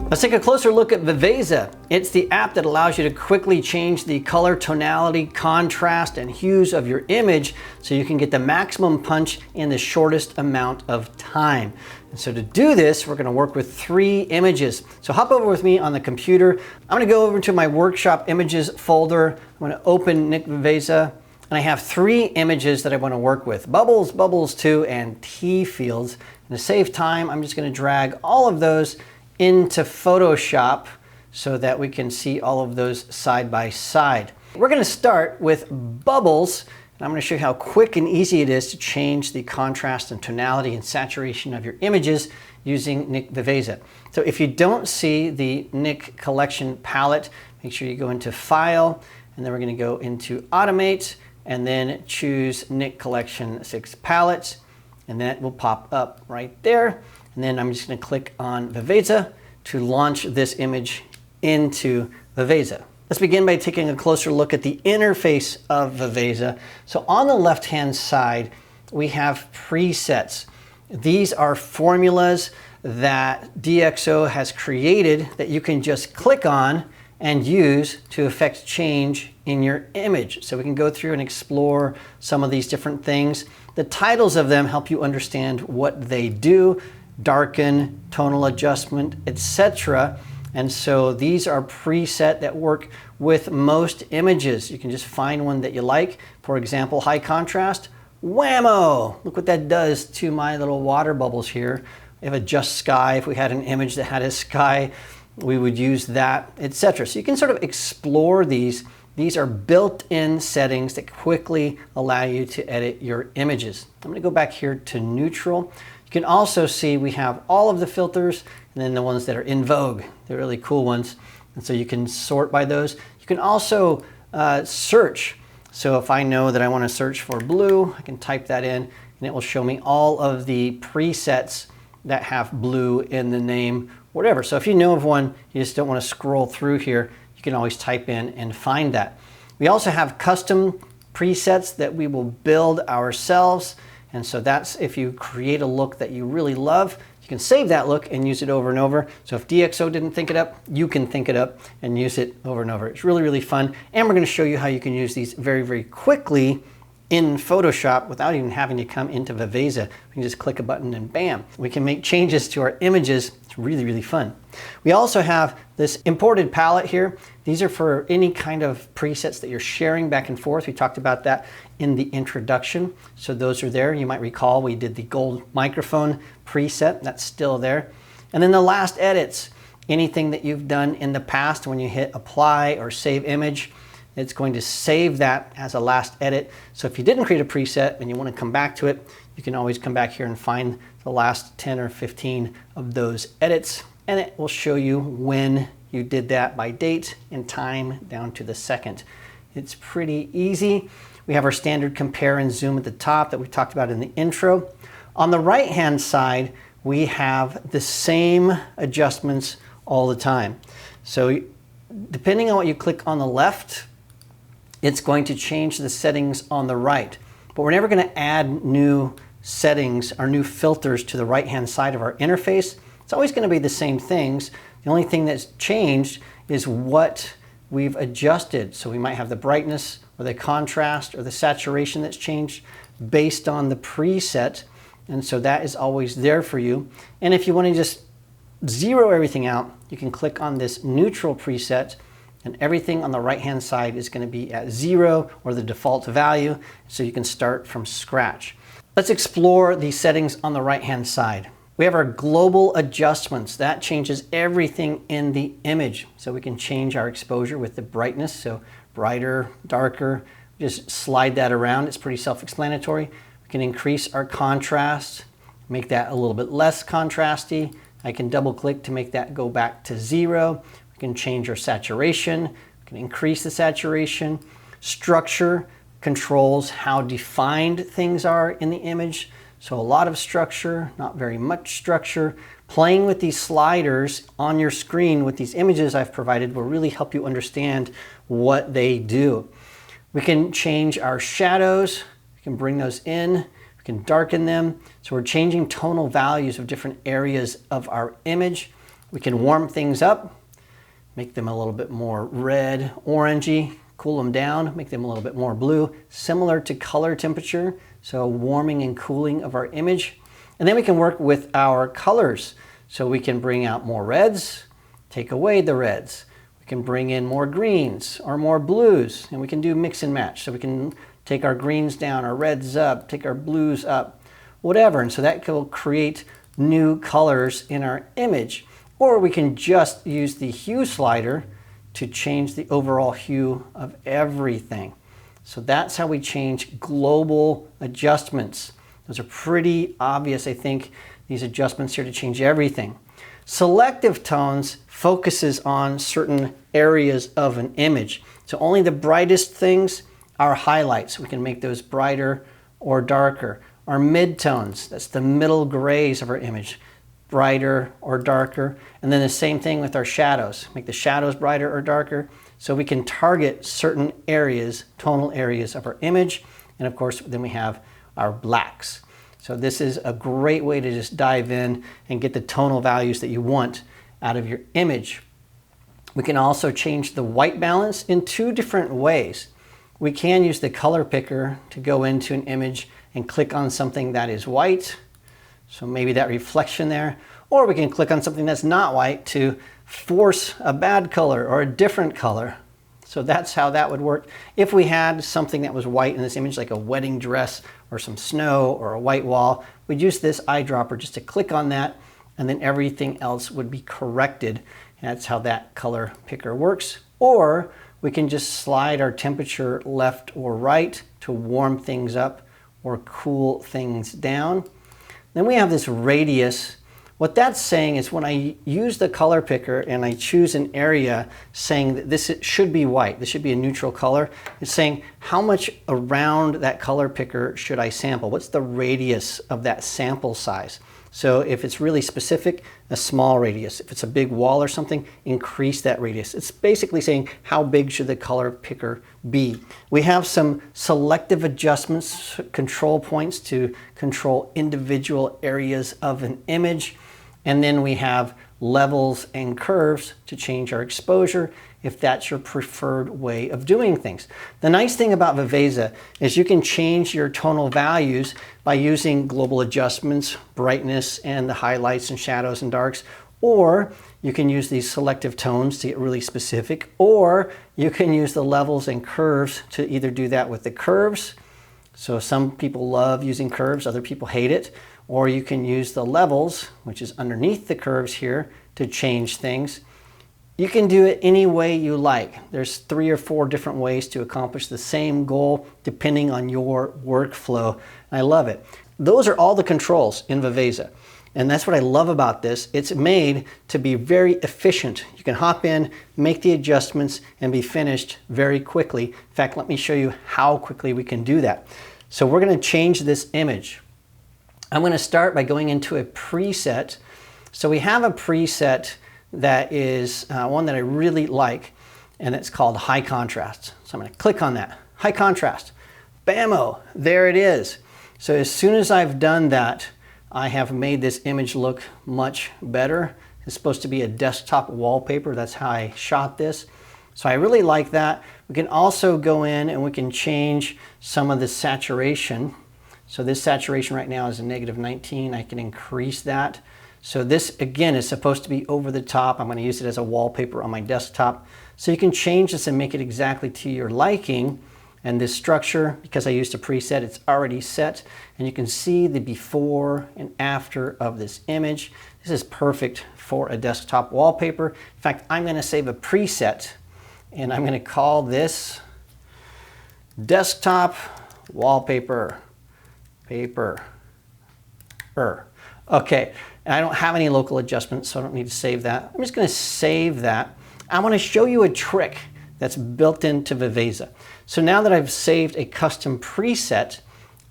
Let's take a closer look at Viveza. It's the app that allows you to quickly change the color, tonality, contrast, and hues of your image so you can get the maximum punch in the shortest amount of time. And so to do this, we're gonna work with 3 images. So hop over with me on the computer. I'm gonna go over to my workshop images folder. I'm gonna open Nik Viveza, and I have 3 images that I wanna work with. Bubbles, Bubbles 2, and T fields. And to save time, I'm just gonna drag all of those into Photoshop so that we can see all of those side by side. We're gonna start with bubbles, and I'm gonna show you how quick and easy it is to change the contrast and tonality and saturation of your images using Nik Viveza. So if you don't see the Nik collection palette, make sure you go into File, and then we're gonna go into Automate, and then choose Nik Collection 6 Palettes, and that will pop up right there. And then I'm just going to click on Viveza to launch this image into Viveza. Let's begin by taking a closer look at the interface of Viveza. So on the left-hand side, we have presets. These are formulas that DxO has created that you can just click on and use to affect change in your image. So we can go through and explore some of these different things. The titles of them help you understand what they do: darken, tonal adjustment, etc. And so these are preset that work with most images. You can just find one that you like. For example, high contrast, whammo! Look what that does to my little water bubbles here. We have a just sky. If we had an image that had a sky, we would use that, etc. So you can sort of explore these. These are built-in settings that quickly allow you to edit your images. I'm gonna go back here to neutral. You can also see we have all of the filters and then the ones that are in vogue. They're really cool ones. And so you can sort by those. You can also search. So if I know that I want to search for blue, I can type that in and it will show me all of the presets that have blue in the name, whatever. So if you know of one, you just don't want to scroll through here, you can always type in and find that. We also have custom presets that we will build ourselves. And so that's if you create a look that you really love, you can save that look and use it over and over. So if DxO didn't think it up, you can think it up and use it over and over. It's really, really fun. And we're going to show you how you can use these very, very quickly in Photoshop without even having to come into Viveza. We can just click a button and bam, we can make changes to our images. It's really, really fun. We also have this imported palette here. These are for any kind of presets that you're sharing back and forth. We talked about that in the introduction. So those are there. You might recall we did the gold microphone preset. That's still there. And then the last edits, anything that you've done in the past when you hit apply or save image, it's going to save that as a last edit. So if you didn't create a preset and you want to come back to it, you can always come back here and find the last 10 or 15 of those edits, and it will show you when you did that by date and time down to the second. It's pretty easy. We have our standard compare and zoom at the top that we talked about in the intro. On the right-hand side, we have the same adjustments all the time. So depending on what you click on the left, it's going to change the settings on the right. But we're never going to add new settings or new filters to the right-hand side of our interface. It's always going to be the same things. The only thing that's changed is what we've adjusted. So we might have the brightness or the contrast or the saturation that's changed based on the preset. And so that is always there for you. And if you want to just zero everything out, you can click on this neutral preset and everything on the right-hand side is going to be at 0 or the default value, so you can start from scratch. Let's explore the settings on the right-hand side. We have our global adjustments. That changes everything in the image. So we can change our exposure with the brightness, so brighter, darker, just slide that around. It's pretty self-explanatory. We can increase our contrast, make that a little bit less contrasty. I can double-click to make that go back to 0. We can change our saturation, we can increase the saturation. Structure controls how defined things are in the image. So a lot of structure, not very much structure. Playing with these sliders on your screen with these images I've provided will really help you understand what they do. We can change our shadows, we can bring those in, we can darken them. So we're changing tonal values of different areas of our image. We can warm things up, make them a little bit more red, orangey, cool them down, make them a little bit more blue, similar to color temperature, so warming and cooling of our image. And then we can work with our colors. So we can bring out more reds, take away the reds. We can bring in more greens or more blues, and we can do mix and match. So we can take our greens down, our reds up, take our blues up, whatever. And so that will create new colors in our image. Or we can just use the hue slider to change the overall hue of everything. So that's how we change global adjustments. Those are pretty obvious, I think, these adjustments here to change everything. Selective tones focuses on certain areas of an image. So only the brightest things are highlights. We can make those brighter or darker. Our midtones, that's the middle grays of our image, brighter or darker. And then the same thing with our shadows. Make the shadows brighter or darker. So we can target certain areas, tonal areas of our image. And of course, then we have our blacks. So this is a great way to just dive in and get the tonal values that you want out of your image. We can also change the white balance in two different ways. We can use the color picker to go into an image and click on something that is white. So maybe that reflection there. Or we can click on something that's not white to force a bad color or a different color. So that's how that would work. If we had something that was white in this image, like a wedding dress or some snow or a white wall, we'd use this eyedropper just to click on that, and then everything else would be corrected. And that's how that color picker works. Or we can just slide our temperature left or right to warm things up or cool things down. Then we have this radius. What that's saying is when I use the color picker and I choose an area saying that this should be white, this should be a neutral color, it's saying how much around that color picker should I sample? What's the radius of that sample size? So if it's really specific, a small radius. If it's a big wall or something, increase that radius. It's basically saying how big should the color picker be. We have some selective adjustments, control points to control individual areas of an image. And then we have levels and curves to change our exposure if that's your preferred way of doing things. The nice thing about Viveza is you can change your tonal values by using global adjustments, brightness, and the highlights and shadows and darks, or you can use these selective tones to get really specific, or you can use the levels and curves to either do that with the curves. So some people love using curves, other people hate it. Or you can use the levels, which is underneath the curves here, to change things. You can do it any way you like. There's 3 or 4 different ways to accomplish the same goal depending on your workflow. I love it. Those are all the controls in Viveza. And that's what I love about this. It's made to be very efficient. You can hop in, make the adjustments, and be finished very quickly. In fact, let me show you how quickly we can do that. So we're going to change this image. I'm going to start by going into a preset. So we have a preset that is one that I really like, and it's called high contrast. So I'm going to click on that. High contrast. Bammo, there it is. So as soon as I've done that, I have made this image look much better. It's supposed to be a desktop wallpaper. That's how I shot this. So I really like that. We can also go in and we can change some of the saturation. So this saturation right now is a -19. I can increase that. So this, again, is supposed to be over the top. I'm going to use it as a wallpaper on my desktop. So you can change this and make it exactly to your liking. And this structure, because I used a preset, it's already set. And you can see the before and after of this image. This is perfect for a desktop wallpaper. In fact, I'm going to save a preset, and I'm going to call this desktop wallpaper. Okay, and I don't have any local adjustments, so I don't need to save that. I'm just going to save that. I want to show you a trick that's built into Viveza. So now that I've saved a custom preset,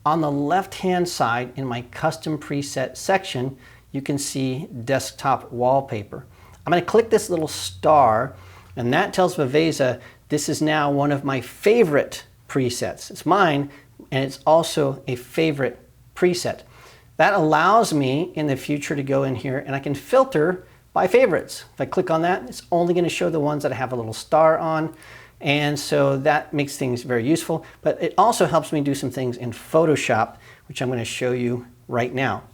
on the left-hand side in my custom preset section, you can see desktop wallpaper. I'm going to click this little star, and that tells Viveza this is now one of my favorite presets. It's mine, and it's also a favorite preset. That allows me in the future to go in here and I can filter by favorites. If I click on that, it's only going to show the ones that I have a little star on. And so that makes things very useful, but it also helps me do some things in Photoshop, which I'm going to show you right now.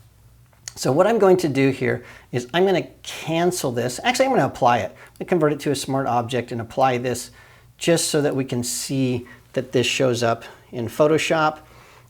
So what I'm going to do here is I'm going to cancel this. Actually, I'm going to apply it. I'm going to convert it to a smart object and apply this just so that we can see that this shows up in Photoshop.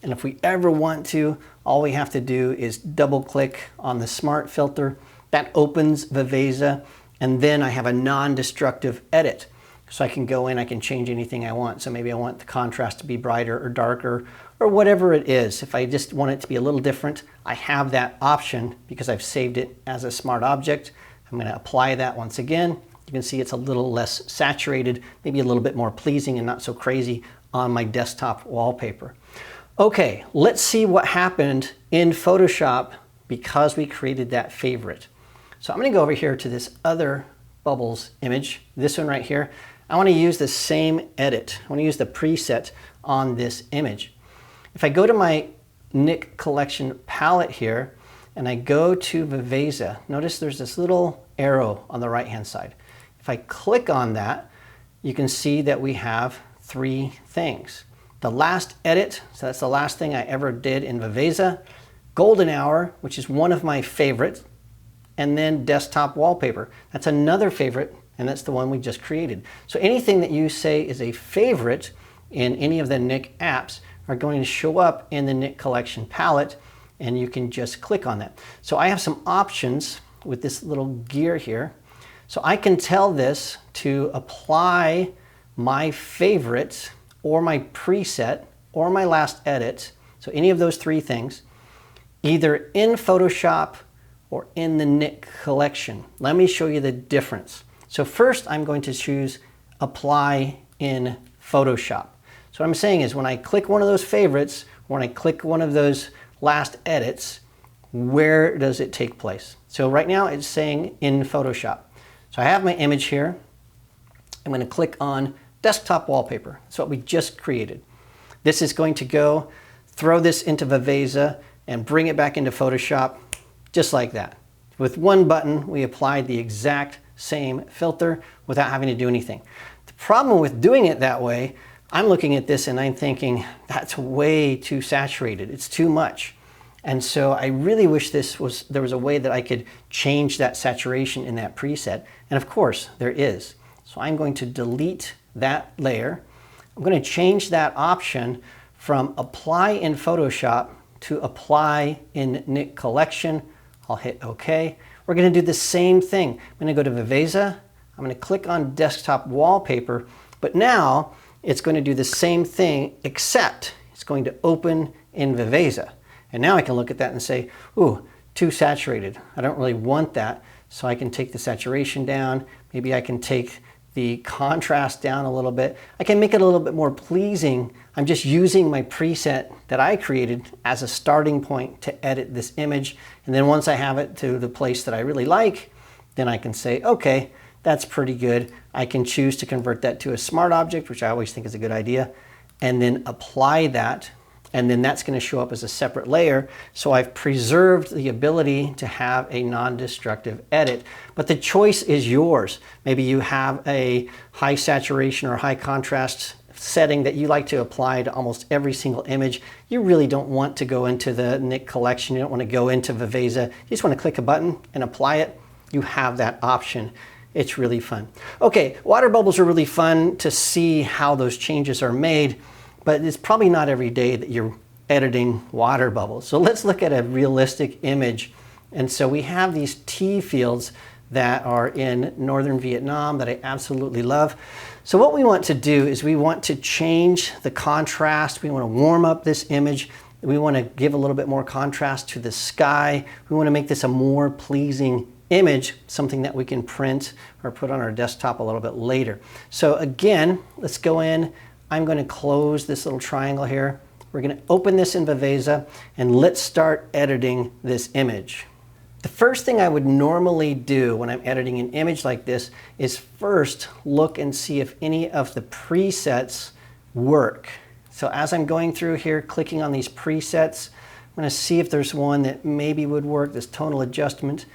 And if we ever want to, all we have to do is double click on the smart filter. That opens Viveza, and then I have a non-destructive edit. So I can go in, I can change anything I want. So maybe I want the contrast to be brighter or darker or whatever it is. If I just want it to be a little different, I have that option because I've saved it as a smart object. I'm going to apply that once again. You can see it's a little less saturated, maybe a little bit more pleasing and not so crazy on my desktop wallpaper. Okay, let's see what happened in Photoshop because we created that favorite. So I'm going to go over here to this other bubbles image, this one right here. I want to use the same edit. I want to use the preset on this image. If I go to my Nik collection palette here and I go to Viveza, notice there's this little arrow on the right hand side. If I click on that, you can see that we have three things. The last edit, so that's the last thing I ever did in Viveza, golden hour, which is one of my favorites, and then desktop wallpaper. That's another favorite, and that's the one we just created. So anything that you say is a favorite in any of the Nik apps are going to show up in the Nik collection palette, and you can just click on that. So I have some options with this little gear here. So I can tell this to apply my favorite or my preset or my last edit, so any of those three things, either in Photoshop or in the Nik collection. Let me show you the difference. So first I'm going to choose apply in Photoshop. So what I'm saying is when I click one of those favorites, when I click one of those last edits, where does it take place? So right now it's saying in Photoshop. So I have my image here. I'm going to click on desktop wallpaper. That's what we just created. This is going to go throw this into Viveza and bring it back into Photoshop just like that. With one button, we applied the exact same filter without having to do anything. The problem with doing it that way, I'm looking at this and I'm thinking, that's way too saturated. It's too much. And so I really wish there was a way that I could change that saturation in that preset. And of course, there is. So I'm going to delete that layer. I'm going to change that option from apply in Photoshop to apply in Nik collection. I'll hit OK. We're going to do the same thing. I'm going to go to Viveza. I'm going to click on desktop wallpaper, but now it's going to do the same thing except it's going to open in Viveza. And now I can look at that and say, ooh, too saturated. I don't really want that. So I can take the saturation down. Maybe I can take the contrast down a little bit. I can make it a little bit more pleasing. I'm just using my preset that I created as a starting point to edit this image. And then once I have it to the place that I really like, then I can say, okay, that's pretty good. I can choose to convert that to a smart object, which I always think is a good idea, and then apply that. And then that's going to show up as a separate layer. So I've preserved the ability to have a non-destructive edit, but the choice is yours. Maybe you have a high saturation or high contrast setting that you like to apply to almost every single image. You really don't want to go into the Nik collection. You don't want to go into Viveza. You just want to click a button and apply it. You have that option. It's really fun. Okay, water bubbles are really fun to see how those changes are made. But it's probably not every day that you're editing water bubbles. So let's look at a realistic image. And so we have these tea fields that are in northern Vietnam that I absolutely love. So what we want to do is we want to change the contrast. We want to warm up this image. We want to give a little bit more contrast to the sky. We want to make this a more pleasing image, something that we can print or put on our desktop a little bit later. So again, let's go in. I'm going to close this little triangle here. We're going to open this in Viveza and let's start editing this image. The first thing I would normally do when I'm editing an image like this is first look and see if any of the presets work. So as I'm going through here, clicking on these presets, I'm going to see if there's one that maybe would work, this tonal adjustment.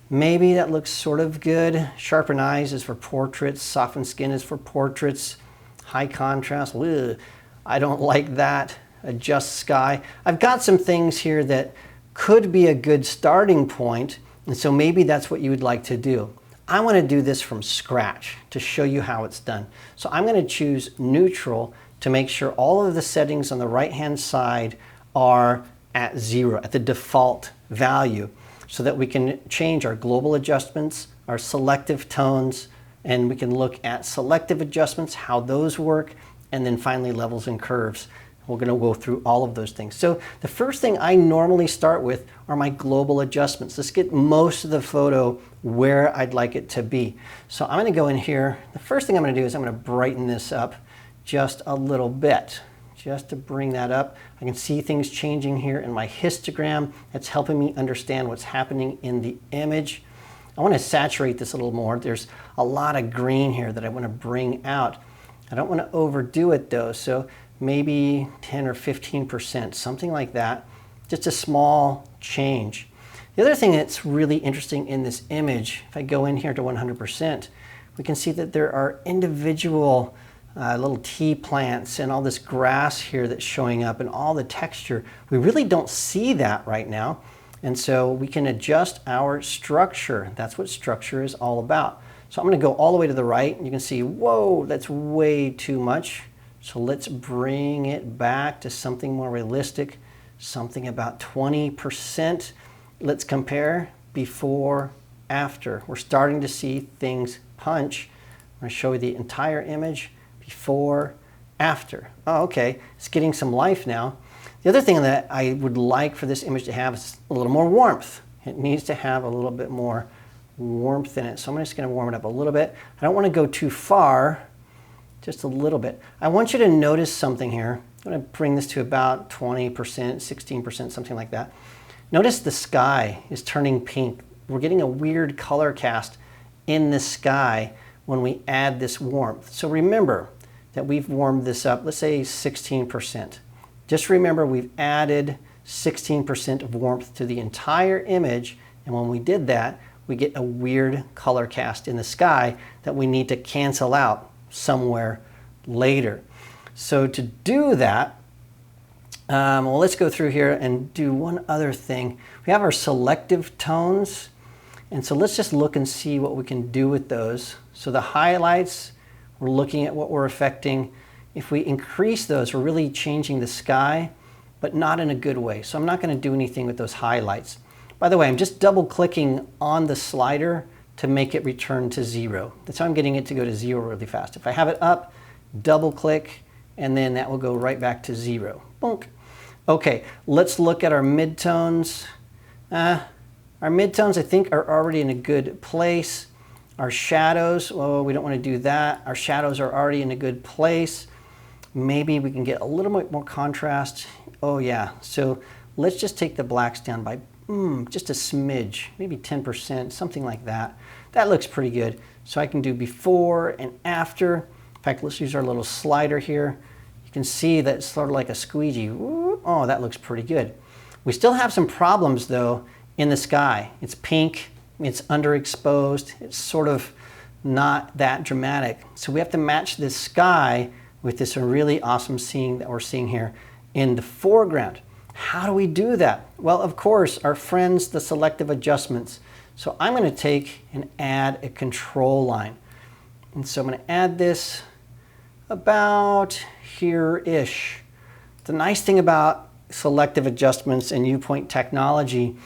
Maybe that looks sort of good. Sharpen eyes is for portraits, soften skin is for portraits, high contrast, ugh, I don't like that. Adjust sky. I've got some things here that could be a good starting point, and so maybe that's what you would like to do. I want to do this from scratch to show you how it's done. So I'm going to choose neutral to make sure all of the settings on the right hand side are at 0, at the default value, so that we can change our global adjustments, our selective tones, and we can look at selective adjustments, how those work, and then finally levels and curves. We're going to go through all of those things. So the first thing I normally start with are my global adjustments. Let's get most of the photo where I'd like it to be. So I'm going to go in here. The first thing I'm going to do is I'm going to brighten this up just a little bit, just to bring that up. I can see things changing here in my histogram. That's helping me understand what's happening in the image. I want to saturate this a little more. There's a lot of green here that I want to bring out. I don't want to overdo it though, so maybe 10 or 15%, something like that. Just a small change. The other thing that's really interesting in this image, if I go in here to 100%, we can see that there are individual little tea plants and all this grass here that's showing up and all the texture. We really don't see that right now. And so we can adjust our structure. That's what structure is all about. So I'm going to go all the way to the right, and you can see, whoa, that's way too much. So let's bring it back to something more realistic, something about 20%. Let's compare before, after. We're starting to see things punch. I'm going to show you the entire image, before, after. Oh, okay, it's getting some life now. The other thing that I would like for this image to have is a little more warmth. It needs to have a little bit more warmth in it. So I'm just going to warm it up a little bit. I don't want to go too far, just a little bit. I want you to notice something here. I'm going to bring this to about 20%, 16%, something like that. Notice the sky is turning pink. We're getting a weird color cast in the sky when we add this warmth. So remember that we've warmed this up, let's say 16%. Just remember we've added 16% of warmth to the entire image, and when we did that, we get a weird color cast in the sky that we need to cancel out somewhere later. So to do that, well, let's go through here and do one other thing. We have our selective tones, and so let's just look and see what we can do with those. So the highlights, we're looking at what we're affecting. If we increase those, we're really changing the sky, but not in a good way. So I'm not going to do anything with those highlights. By the way, I'm just double clicking on the slider to make it return to 0. That's how I'm getting it to go to 0 really fast. If I have it up, double click, and then that will go right back to 0. Bonk. Okay, let's look at our midtones. Our midtones, I think, are already in a good place. Our shadows, oh, we don't want to do that. Our shadows are already in a good place. Maybe we can get a little bit more contrast. Oh yeah, so let's just take the blacks down by just a smidge, maybe 10%, something like that. That looks pretty good. So I can do before and after. In fact, let's use our little slider here. You can see that it's sort of like a squeegee. Oh, that looks pretty good. We still have some problems though in the sky. It's pink, it's underexposed, it's sort of not that dramatic. So we have to match this sky with this really awesome scene that we're seeing here in the foreground. How do we do that? Well, of course, our friends, the selective adjustments. So I'm going to take and add a control line. And so I'm going to add this about here-ish. The nice thing about selective adjustments and viewpoint technology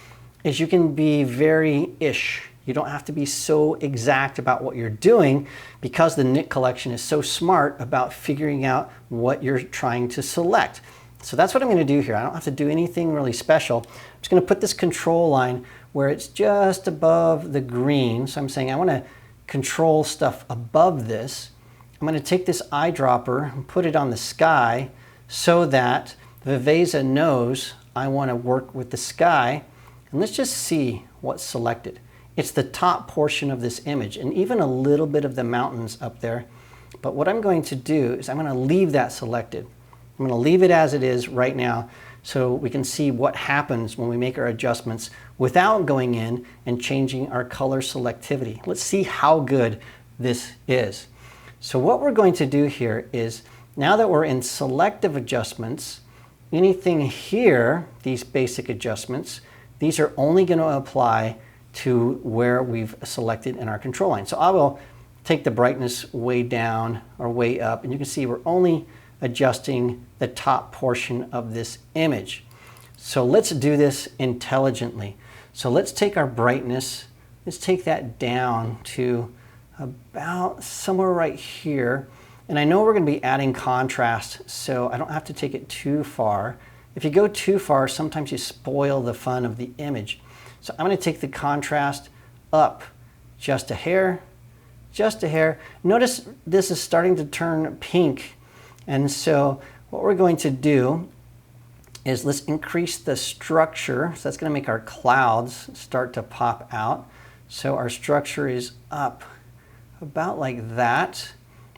is you can be very-ish. You don't have to be so exact about what you're doing because the Nik collection is so smart about figuring out what you're trying to select. So that's what I'm going to do here. I don't have to do anything really special. I'm just going to put this control line where it's just above the green. So I'm saying I want to control stuff above this. I'm going to take this eyedropper and put it on the sky so that Viveza knows I want to work with the sky. And let's just see what's selected. It's the top portion of this image and even a little bit of the mountains up there. But what I'm going to do is I'm going to leave that selected. I'm going to leave it as it is right now so we can see what happens when we make our adjustments without going in and changing our color selectivity. Let's see how good this is. So what we're going to do here is, now that we're in selective adjustments, anything here, these basic adjustments, these are only going to apply to where we've selected in our control line. So I will take the brightness way down or way up, and you can see we're only adjusting the top portion of this image. So let's do this intelligently. So let's take our brightness, let's take that down to about somewhere right here. And I know we're going to be adding contrast, so I don't have to take it too far. If you go too far, sometimes you spoil the fun of the image. So I'm going to take the contrast up just a hair, just a hair. Notice this is starting to turn pink. And so what we're going to do is let's increase the structure. So that's going to make our clouds start to pop out. So our structure is up about like that.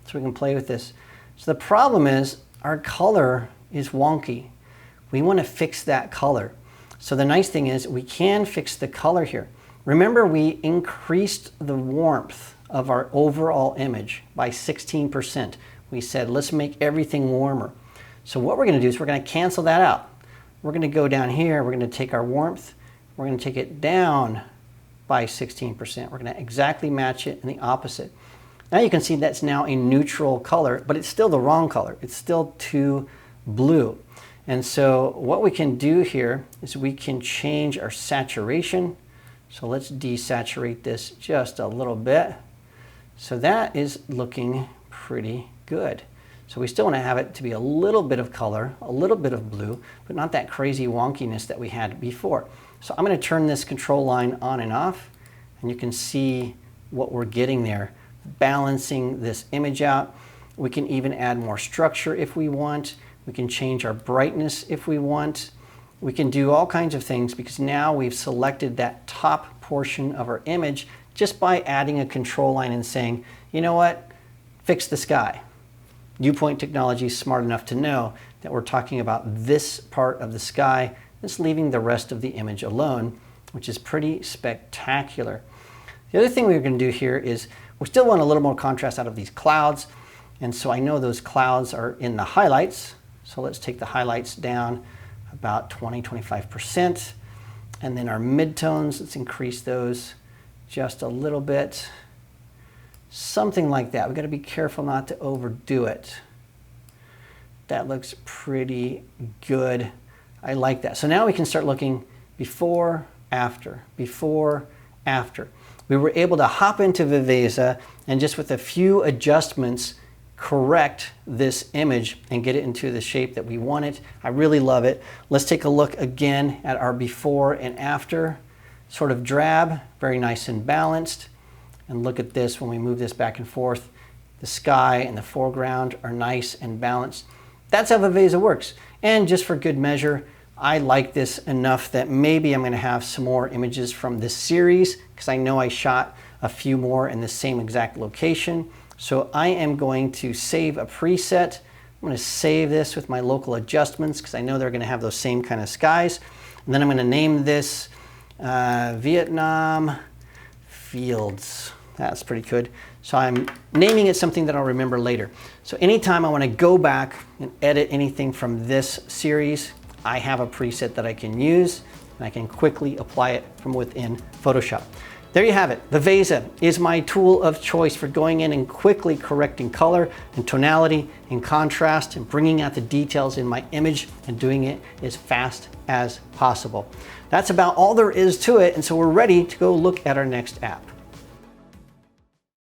So we can play with this. So the problem is our color is wonky. We want to fix that color. So the nice thing is we can fix the color here. Remember, we increased the warmth of our overall image by 16%. We said, let's make everything warmer. So what we're going to do is we're going to cancel that out. We're going to go down here. We're going to take our warmth. We're going to take it down by 16%. We're going to exactly match it in the opposite. Now you can see that's now a neutral color, but it's still the wrong color. It's still too blue. And so what we can do here is we can change our saturation. So let's desaturate this just a little bit. So that is looking pretty good. So we still want to have it to be a little bit of color, a little bit of blue, but not that crazy wonkiness that we had before. So I'm going to turn this control line on and off, and you can see what we're getting there, balancing this image out. We can even add more structure if we want. We can change our brightness if we want. We can do all kinds of things because now we've selected that top portion of our image just by adding a control line and saying, you know what, fix the sky. Viewpoint technology is smart enough to know that we're talking about this part of the sky, just leaving the rest of the image alone, which is pretty spectacular. The other thing we're going to do here is we still want a little more contrast out of these clouds. And so I know those clouds are in the highlights. So let's take the highlights down about 20–25%. And then our midtones, let's increase those just a little bit. Something like that. We've got to be careful not to overdo it. That looks pretty good. I like that. So now we can start looking before, after, before, after. We were able to hop into Viveza and just with a few adjustments correct this image and get it into the shape that we want it. I really love it. Let's take a look again at our before and after. Sort of drab, very nice and balanced. And look at this when we move this back and forth. The sky and the foreground are nice and balanced. That's how Viveza works. And just for good measure, I like this enough that maybe I'm going to have some more images from this series because I know I shot a few more in the same exact location. So I am going to save a preset. I'm going to save this with my local adjustments because I know they're going to have those same kind of skies. And then I'm going to name this Vietnam Fields. That's pretty good. So I'm naming it something that I'll remember later. So anytime I want to go back and edit anything from this series, I have a preset that I can use and I can quickly apply it from within Photoshop. There you have it. Viveza is my tool of choice for going in and quickly correcting color and tonality and contrast and bringing out the details in my image and doing it as fast as possible. That's about all there is to it, and so we're ready to go look at our next app.